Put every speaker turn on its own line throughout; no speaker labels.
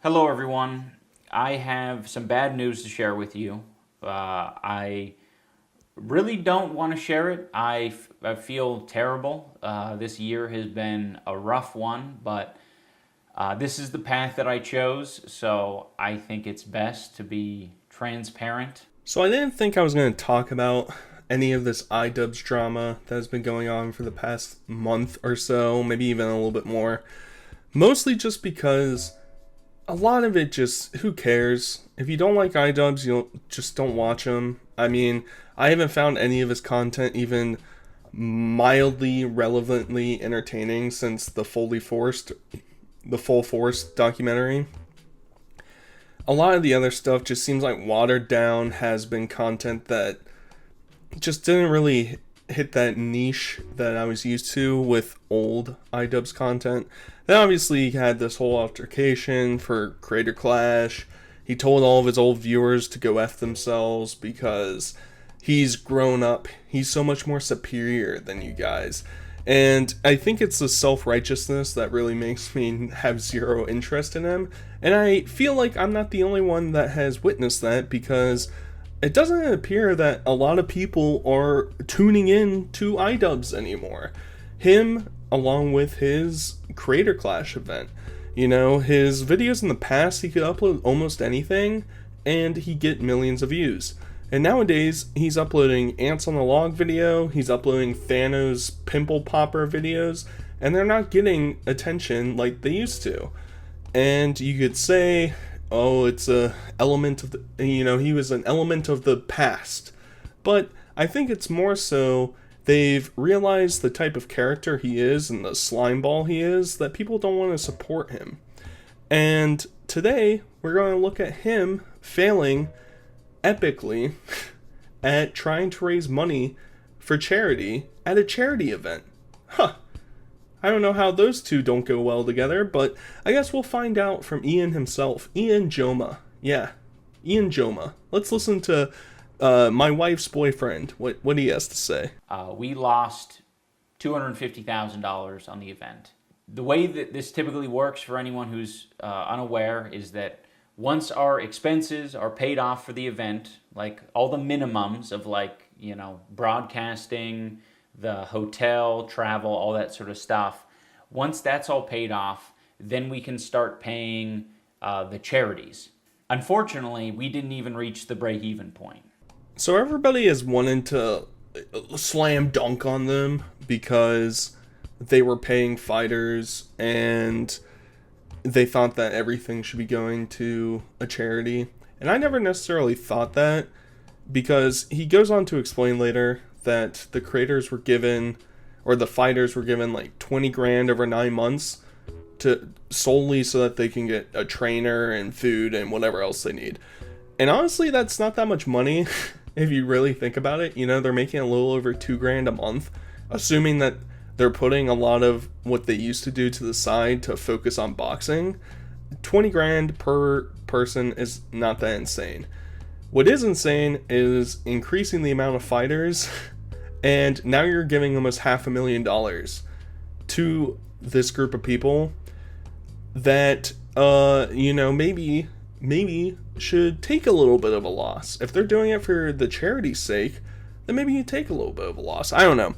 Hello, everyone. I have some bad news to share with you. I really don't want to share it. I feel terrible. This year has been a rough one, but this is the path that I chose, so I think it's best to be transparent.
So I didn't think I was going to talk about any of this iDubbbz drama that has been going on for the past month or so, maybe even a little bit more. Mostly just because a lot of it just, who cares? If you don't like iDubbbz, just don't watch him. I mean, I haven't found any of his content even mildly relevantly entertaining since the Full Force documentary. A lot of the other stuff just seems like watered down has been content that just didn't really hit that niche that I was used to with old iDubbbz content. Then obviously he had this whole altercation for Creator Clash. He told all of his old viewers to go F themselves because he's grown up. He's so much more superior than you guys. And I think it's the self-righteousness that really makes me have zero interest in him. And I feel like I'm not the only one that has witnessed that, because it doesn't appear that a lot of people are tuning in to iDubbbz anymore. Him, along with his Creator Clash event. You know, his videos in the past, he could upload almost anything, and he'd get millions of views. And nowadays, he's uploading Ants on the Log video, he's uploading Thanos Pimple Popper videos, and they're not getting attention like they used to. And you could say, oh, it's a element of the, he was an element of the past. But I think it's more so they've realized the type of character he is and the slime ball he is, that people don't want to support him. And today, we're going to look at him failing epically at trying to raise money for charity at a charity event. Huh. I don't know how those two don't go well together, but I guess we'll find out from Ian himself. Ian Joma. Yeah, Ian Joma. Let's listen to my wife's boyfriend, what he has to say.
We lost $250,000 on the event. The way that this typically works for anyone who's unaware is that once our expenses are paid off for the event, like all the minimums of broadcasting, the hotel, travel, all that sort of stuff, once that's all paid off, then we can start paying the charities. Unfortunately, we didn't even reach the break-even point.
So everybody has wanted to slam dunk on them because they were paying fighters and they thought that everything should be going to a charity. And I never necessarily thought that, because he goes on to explain later that the creators were given, or the fighters were given, like 20 grand over 9 months to solely so that they can get a trainer and food and whatever else they need. And honestly, that's not that much money if you really think about it. They're making a little over 2 grand a month, assuming that they're putting a lot of what they used to do to the side to focus on boxing. 20 grand per person is not that insane. What is insane is increasing the amount of fighters, and now you're giving almost $500,000 to this group of people that, maybe should take a little bit of a loss. If they're doing it for the charity's sake, then maybe you take a little bit of a loss. I don't know.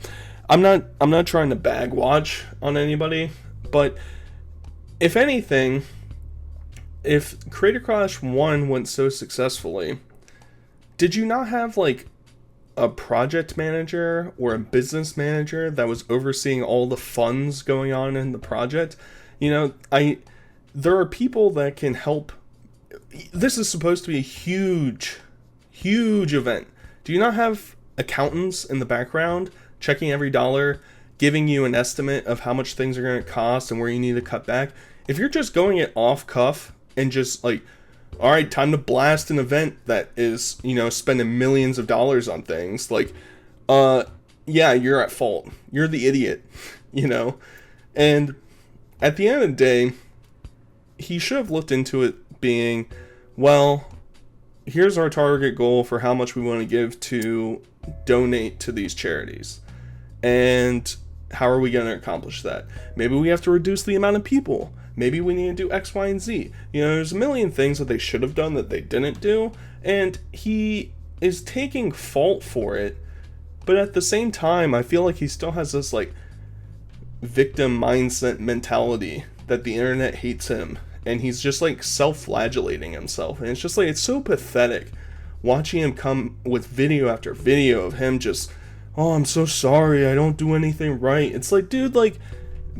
I'm not trying to bag watch on anybody, but if anything, if Creator Clash 1 went so successfully, did you not have like a project manager or a business manager that was overseeing all the funds going on in the project? There are people that can help. This is supposed to be a huge event. Do you not have accountants in the background checking every dollar, giving you an estimate of how much things are going to cost and where you need to cut back? If you're just going it off cuff and just like, all right, time to blast an event that is, spending millions of dollars on things, like, yeah, you're at fault. You're the idiot, And at the end of the day, he should have looked into it being, well, here's our target goal for how much we want to give to donate to these charities. And how are we going to accomplish that? Maybe we have to reduce the amount of people. maybe we need to do X, Y, and Z. You know, there's a million things that they should have done that they didn't do, and he is taking fault for it, but at the same time, I feel like he still has this, like, victim mindset mentality that the internet hates him, and he's just, like, self-flagellating himself, and it's just, like, it's so pathetic watching him come with video after video of him just, oh, I'm so sorry, I don't do anything right. It's like, dude, like,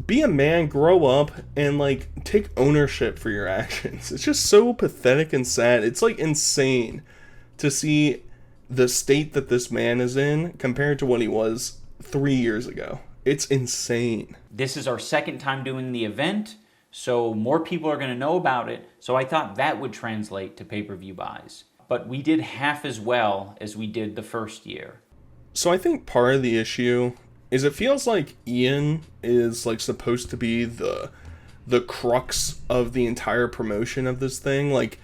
be a man, grow up, and, like, take ownership for your actions. It's just so pathetic and sad. It's, like, insane to see the state that this man is in compared to what he was 3 years ago. It's insane.
This is our second time doing the event, so more people are going to know about it. So I thought that would translate to pay-per-view buys. But we did half as well as we did the first year.
So I think part of the issue is it feels like Ian is, like, supposed to be the crux of the entire promotion of this thing. Like,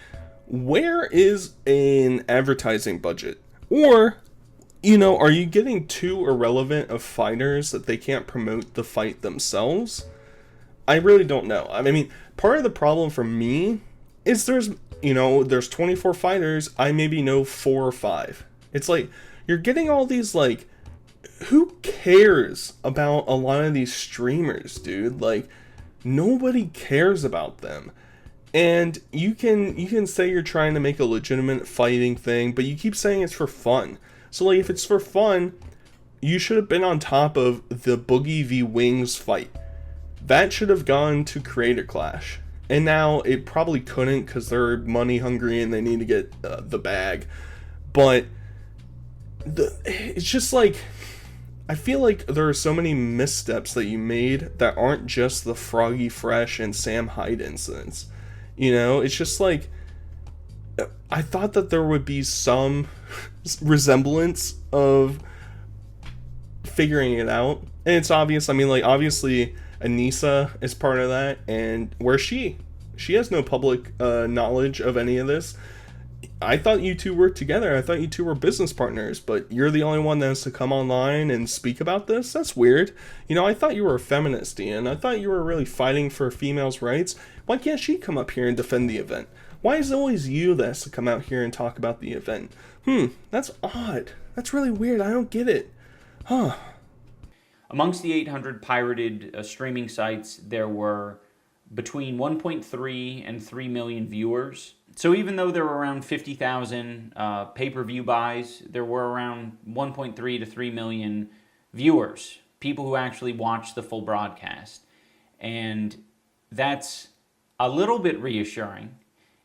where is an advertising budget? Or, you know, are you getting too irrelevant of fighters that they can't promote the fight themselves? I really don't know. I mean, part of the problem for me is there's 24 fighters, I maybe know 4 or 5. It's like, you're getting all these, like, who cares about a lot of these streamers, dude? Like, nobody cares about them. And you can say you're trying to make a legitimate fighting thing, but you keep saying it's for fun. So, like, if it's for fun, you should have been on top of the Boogie v Wings fight. That should have gone to Creator Clash. And now it probably couldn't because they're money hungry and they need to get the bag. But it's just like, I feel like there are so many missteps that you made that aren't just the Froggy Fresh and Sam Hyde incidents. You know, it's just like, I thought that there would be some resemblance of figuring it out. And it's obvious. I mean, like, obviously Anissa is part of that, and where's she? She has no public knowledge of any of this. I thought you two worked together. I thought you two were business partners, but you're the only one that has to come online and speak about this? That's weird. You know, I thought you were a feminist, Ian. I thought you were really fighting for females' rights. Why can't she come up here and defend the event? Why is it always you that has to come out here and talk about the event? That's odd. That's really weird. I don't get it. Huh.
Amongst the 800 pirated streaming sites, there were between 1.3 and 3 million viewers. So even though there were around 50,000 pay-per-view buys, there were around 1.3 to 3 million viewers, people who actually watched the full broadcast. And that's a little bit reassuring.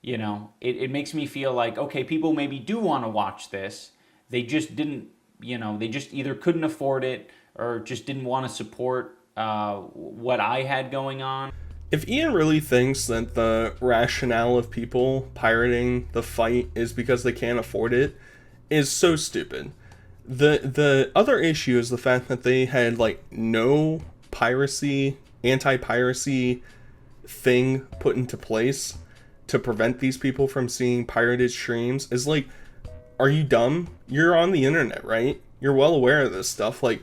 You know, it makes me feel like, okay, people maybe do want to watch this. They just didn't, you know, they just either couldn't afford it or just didn't want to support what I had going on.
If Ian really thinks that the rationale of people pirating the fight is because they can't afford it, is so stupid. The other issue is the fact that they had, like, no piracy, anti-piracy thing put into place to prevent these people from seeing pirated streams. Is like, are you dumb? You're on the internet, right? You're well aware of this stuff. Like,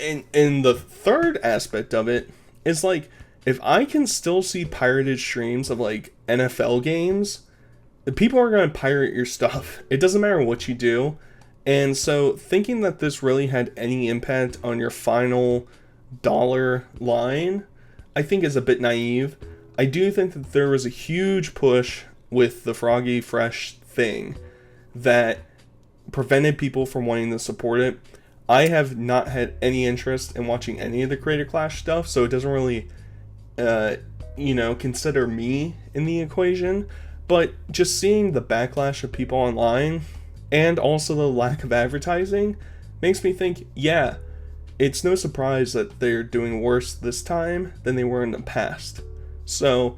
and the third aspect of it is, like, if I can still see pirated streams of, like, NFL games, the people are going to pirate your stuff. It doesn't matter what you do. And so thinking that this really had any impact on your final dollar line, I think is a bit naive. I do think that there was a huge push with the Froggy Fresh thing that prevented people from wanting to support it. I have not had any interest in watching any of the Creator Clash stuff, so it doesn't really consider me in the equation, but just seeing the backlash of people online and also the lack of advertising makes me think, yeah, it's no surprise that they're doing worse this time than they were in the past. So,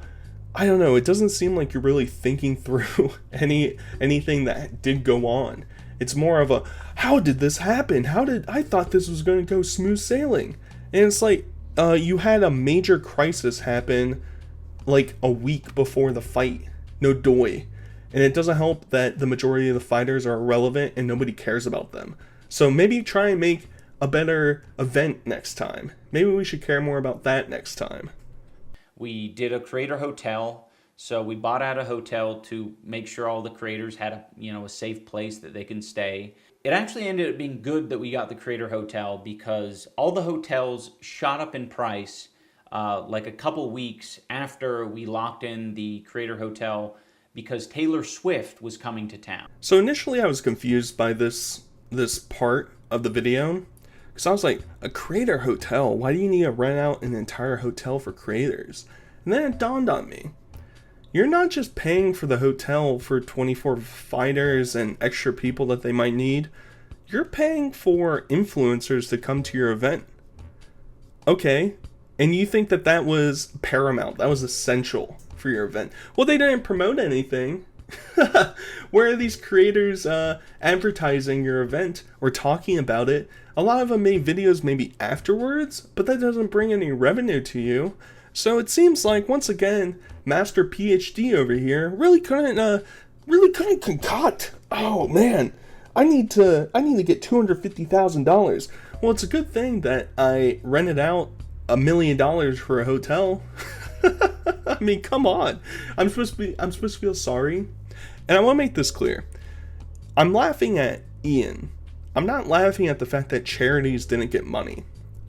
I don't know, it doesn't seem like you're really thinking through anything that did go on. It's more of a, how did this happen? I thought this was going to go smooth sailing. And it's like, you had a major crisis happen like a week before the fight. No doy. And it doesn't help that the majority of the fighters are irrelevant and nobody cares about them. So maybe try and make a better event next time. Maybe we should care more about that next time.
We did a creator hotel. So we bought out a hotel to make sure all the creators had a safe place that they can stay. It actually ended up being good that we got the creator hotel because all the hotels shot up in price like a couple weeks after we locked in the creator hotel because Taylor Swift was coming to town.
So initially I was confused by this part of the video because I was like, a creator hotel? Why do you need to rent out an entire hotel for creators? And then it dawned on me. You're not just paying for the hotel for 24 fighters and extra people that they might need. You're paying for influencers to come to your event. Okay. And you think that was paramount. That was essential for your event. Well, they didn't promote anything. Where are these creators advertising your event or talking about it? A lot of them made videos maybe afterwards, but that doesn't bring any revenue to you. So it seems like, once again, Master PhD over here really couldn't concoct. Oh man, I need to get $250,000. Well, it's a good thing that I rented out $1 million for a hotel. I mean, come on. I'm supposed to feel sorry. And I want to make this clear. I'm laughing at Ian. I'm not laughing at the fact that charities didn't get money.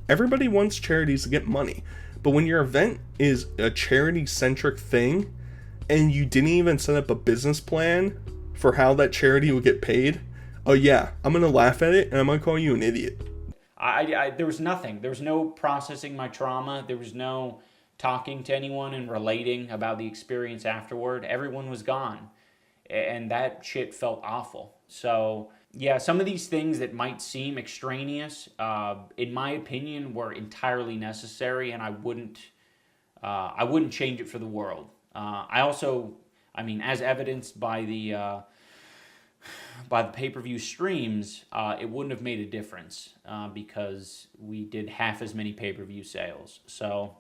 Everybody wants charities to get money. But when your event is a charity-centric thing, and you didn't even set up a business plan for how that charity would get paid, oh yeah, I'm going to laugh at it, and I'm going to call you an idiot.
There was nothing. There was no processing my trauma. There was no talking to anyone and relating about the experience afterward. Everyone was gone. And that shit felt awful. So, yeah, some of these things that might seem extraneous, in my opinion, were entirely necessary, and I wouldn't change it for the world. As evidenced by the pay-per-view streams, it wouldn't have made a difference because we did half as many pay-per-view sales. So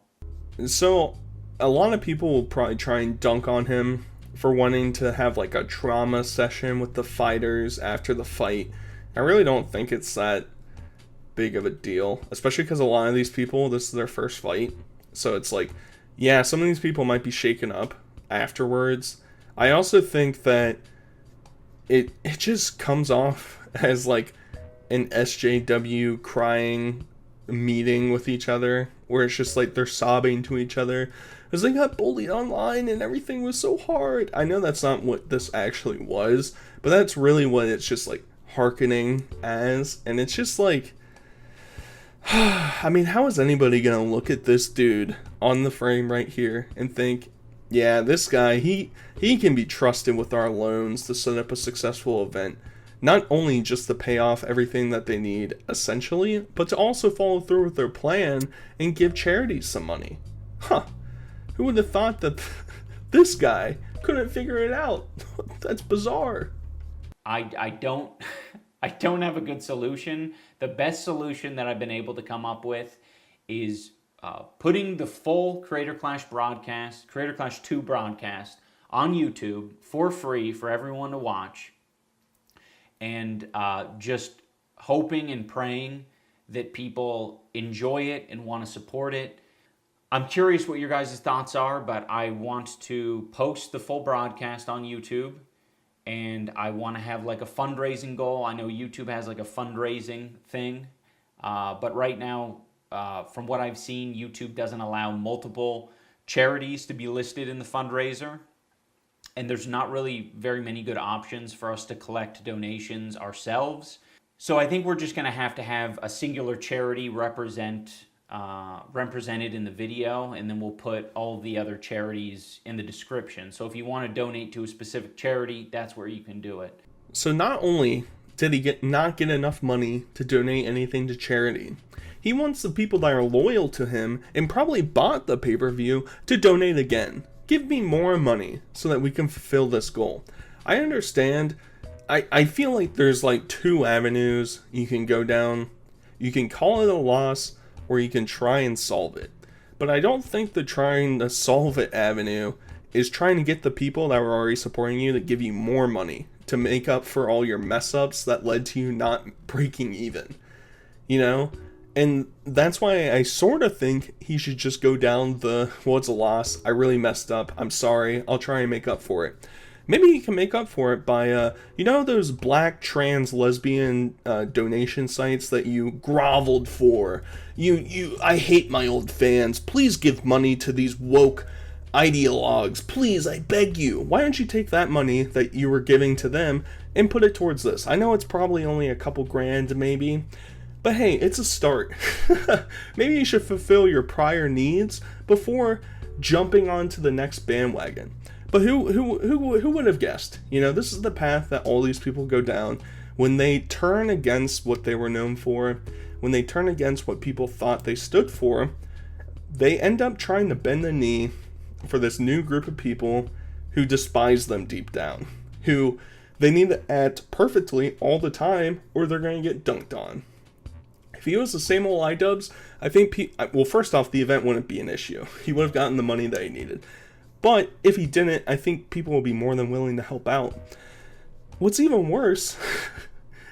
a lot of people will probably try and dunk on him for wanting to have like a trauma session with the fighters after the fight. I really don't think it's that big of a deal, especially because a lot of these people, this is their first fight. So it's like, yeah, some of these people might be shaken up afterwards. I also think that it just comes off as like an SJW crying meeting with each other, where it's just like they're sobbing to each other because they got bullied online and everything was so hard. I know that's not what this actually was, but that's really what it's just like hearkening as. And it's just like, I mean, how is anybody gonna look at this dude on the frame right here and think, yeah, this guy, he can be trusted with our loans to set up a successful event? Not only just to pay off everything that they need, essentially, but to also follow through with their plan and give charities some money. Huh. Who would have thought that this guy couldn't figure it out? That's bizarre.
I don't have a good solution. The best solution that I've been able to come up with is putting the full Creator Clash 2 broadcast on YouTube for free for everyone to watch. And just hoping and praying that people enjoy it and want to support it. I'm curious what your guys' thoughts are, but I want to post the full broadcast on YouTube, and I want to have like a fundraising goal. I know YouTube has like a fundraising thing, but right now, from what I've seen, YouTube doesn't allow multiple charities to be listed in the fundraiser. And there's not really very many good options for us to collect donations ourselves. So I think we're just going to have a singular charity represented in the video, and then we'll put all the other charities in the description. So if you want to donate to a specific charity, that's where you can do it.
So not only did he not get enough money to donate anything to charity, he wants the people that are loyal to him and probably bought the pay-per-view to donate again. Give me more money so that we can fulfill this goal. I understand. I feel like there's like two avenues you can go down. You can call it a loss, or you can try and solve it. But I don't think the trying to solve it avenue is trying to get the people that were already supporting you to give you more money to make up for all your mess ups that led to you not breaking even. You know? And that's why I sort of think he should just go down the, well, it's a loss. I really messed up. I'm sorry. I'll try and make up for it. Maybe he can make up for it by, those black trans lesbian donation sites that you groveled for. I hate my old fans. Please give money to these woke ideologues. Please, I beg you. Why don't you take that money that you were giving to them and put it towards this? I know it's probably only a couple grand, maybe. But hey, it's a start. Maybe you should fulfill your prior needs before jumping onto the next bandwagon. But who would have guessed? This is the path that all these people go down when they turn against what they were known for, when they turn against what people thought they stood for. They end up trying to bend the knee for this new group of people who despise them deep down, who they need to act perfectly all the time or they're going to get dunked on. If he was the same old iDubbbz, I think, first off, the event wouldn't be an issue. He would have gotten the money that he needed. But if he didn't, I think people will be more than willing to help out. What's even worse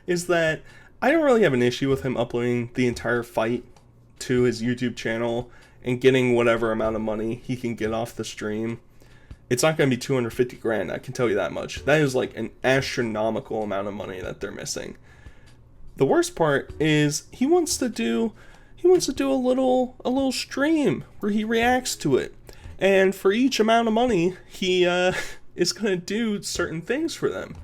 is that I don't really have an issue with him uploading the entire fight to his YouTube channel and getting whatever amount of money he can get off the stream. It's not going to be 250 grand, I can tell you that much. That is like an astronomical amount of money that they're missing. The worst part is he wants to do a little stream where he reacts to it. And for each amount of money, he is going to do certain things for them.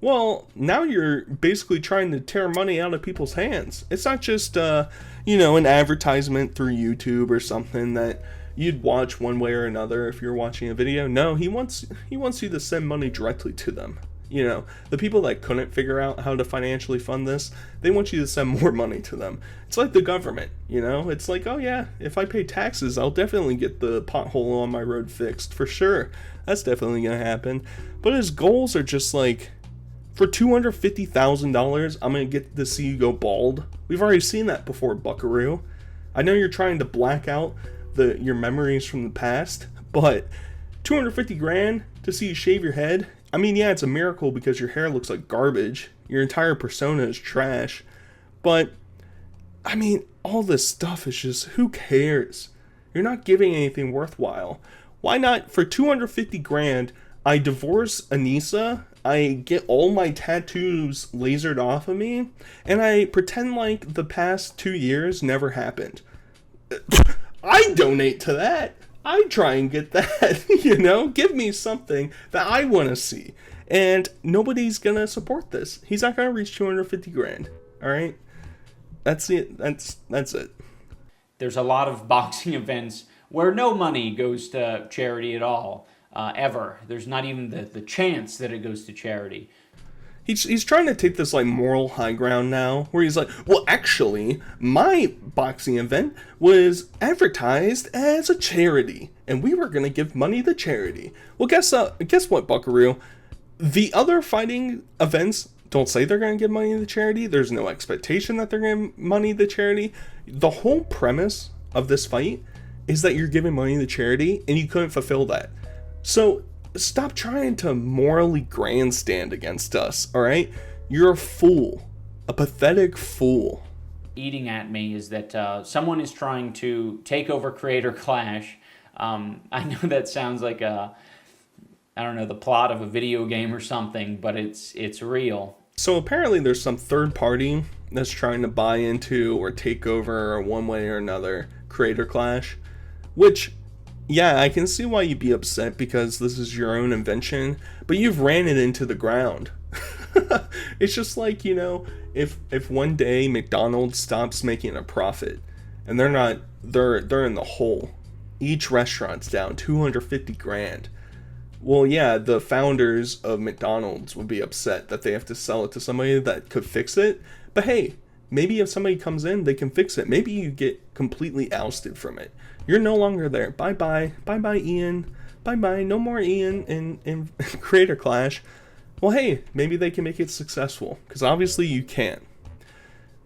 Well, now you're basically trying to tear money out of people's hands. It's not just, an advertisement through YouTube or something that you'd watch one way or another if you're watching a video. No, he wants you to send money directly to them. The people that couldn't figure out how to financially fund this, they want you to send more money to them. It's like the government, It's like, oh yeah, if I pay taxes, I'll definitely get the pothole on my road fixed, for sure. That's definitely going to happen. But his goals are just like, for $250,000, I'm going to get to see you go bald. We've already seen that before, Buckaroo. I know you're trying to black out your memories from the past, but 250 grand to see you shave your head. I mean, yeah, it's a miracle because your hair looks like garbage. Your entire persona is trash. But, I mean, all this stuff is just, who cares? You're not giving anything worthwhile. Why not, for 250 grand, I divorce Anissa, I get all my tattoos lasered off of me, and I pretend like the past 2 years never happened. I donate to that. I try and get that, give me something that I want to see. And nobody's going to support this. He's not going to reach 250 grand. All right. That's it. That's it.
There's a lot of boxing events where no money goes to charity at all, ever. There's not even the chance that it goes to charity.
He's trying to take this like moral high ground now, where he's like, well, actually, my boxing event was advertised as a charity, and we were gonna give money to charity. Well, guess what, Buckaroo? The other fighting events don't say they're gonna give money to charity. There's no expectation that they're gonna give money to charity. The whole premise of this fight is that you're giving money to charity, and you couldn't fulfill that. So stop trying to morally grandstand against us, all right? You're a fool. A pathetic fool.
Eating at me is that someone is trying to take over Creator Clash. I know that sounds like the plot of a video game or something, but it's real.
So apparently there's some third party that's trying to buy into or take over one way or another Creator Clash, which, yeah, I can see why you'd be upset because this is your own invention, but you've ran it into the ground. It's just like, if one day McDonald's stops making a profit and they're in the hole. Each restaurant's down 250 grand. Well, yeah, the founders of McDonald's would be upset that they have to sell it to somebody that could fix it. But hey, maybe if somebody comes in, they can fix it. Maybe you get completely ousted from it. You're no longer there. Bye-bye. Bye-bye, Ian. Bye-bye. No more Ian in Creator Clash. Well, hey, maybe they can make it successful. Because obviously you can't.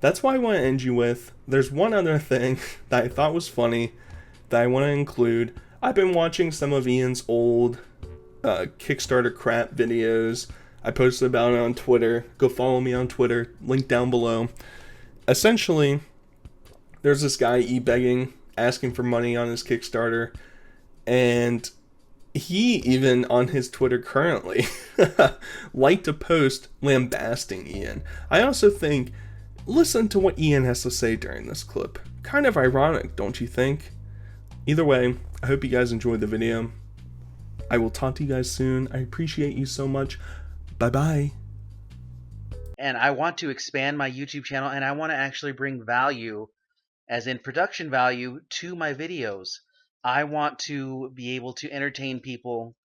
That's why I want to end you with, there's one other thing that I thought was funny that I want to include. I've been watching some of Ian's old Kickstarter crap videos. I posted about it on Twitter. Go follow me on Twitter. Link down below. Essentially, there's this guy e-begging, asking for money on his Kickstarter, and he even on his Twitter currently liked a post lambasting Ian. I also think, listen to what Ian has to say during this clip. Kind of ironic, don't you think? Either way, I hope you guys enjoyed the video. I will talk to you guys soon. I appreciate you so much. Bye-bye.
And I want to expand my YouTube channel, and I want to actually bring value, as in production value, to my videos. I want to be able to entertain people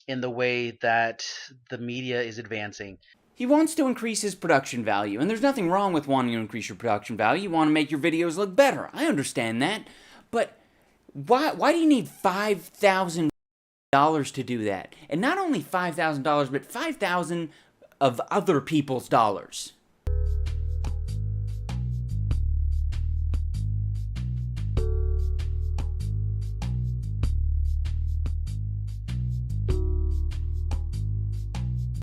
in the way that the media is advancing.
He wants to increase his production value, and there's nothing wrong with wanting to increase your production value. You want to make your videos look better. I understand that. But why do you need $5,000 to do that? And not only $5,000, but $5,000 of other people's dollars.